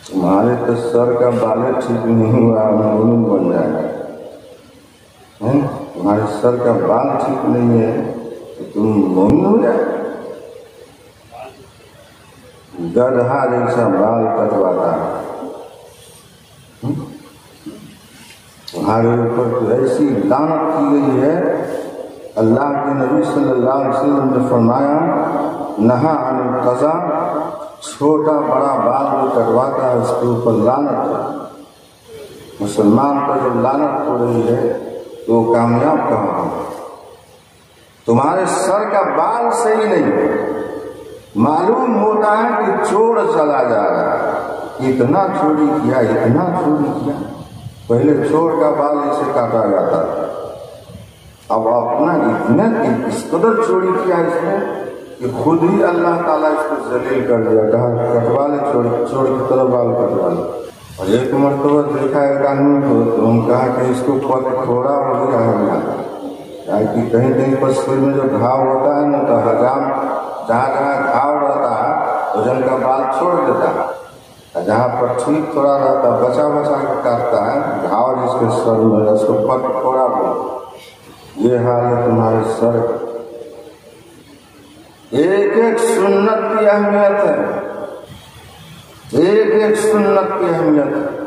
तुम्हारे तो सर का बाल ठीक नहीं हुआ, मोमिन बन जाएगा। तुम्हारे सर का बाल ठीक नहीं है तो तुम मोमिन हो जाए। गधा जैसा बाल कटवाता है। तुम्हारे ऊपर तो ऐसी लानत की गई है। अल्लाह के नबी सल्लल्लाहु अलैहि वसल्लम ने फरमाया, नहा अनिल क़ज़ा, छोटा बड़ा बाल जो कटवाता है उसके ऊपर लानत है। मुसलमान पर जब लानत हो रही है तो कामयाब कहाँ हो। तुम्हारे सर का बाल सही नहीं है, मालूम होता है कि चोर चला जा रहा है, इतना चोरी किया, इतना चोरी किया। पहले चोर का बाल ऐसे काटा जाता था, अब अपना इतने इस कदर चोरी किया इसने कि खुद ही अल्लाह ताला इसको जलील कर दिया। कहा कटवा ले, चोर की तरह बाल कटवा ले। और एक मरतबा देखा एक आदमी को, तो हम कहा कि इसको पग थोड़ा हो गया है, कि कहीं कहीं पर सिर में जो घाव होता है ना, तो हजाम जहाँ जहाँ घाव रहता है वजन का बाल छोड़ देता है, जहाँ पर ठीक थोड़ा रहता बचा बचा के काटता है, घाव जिसके सर में उसको पग थोड़ा बोलते। ये हाल है तुम्हारे सर। एक एक सुन्नत की अहमियत है, एक एक सुन्नत की अहमियत है।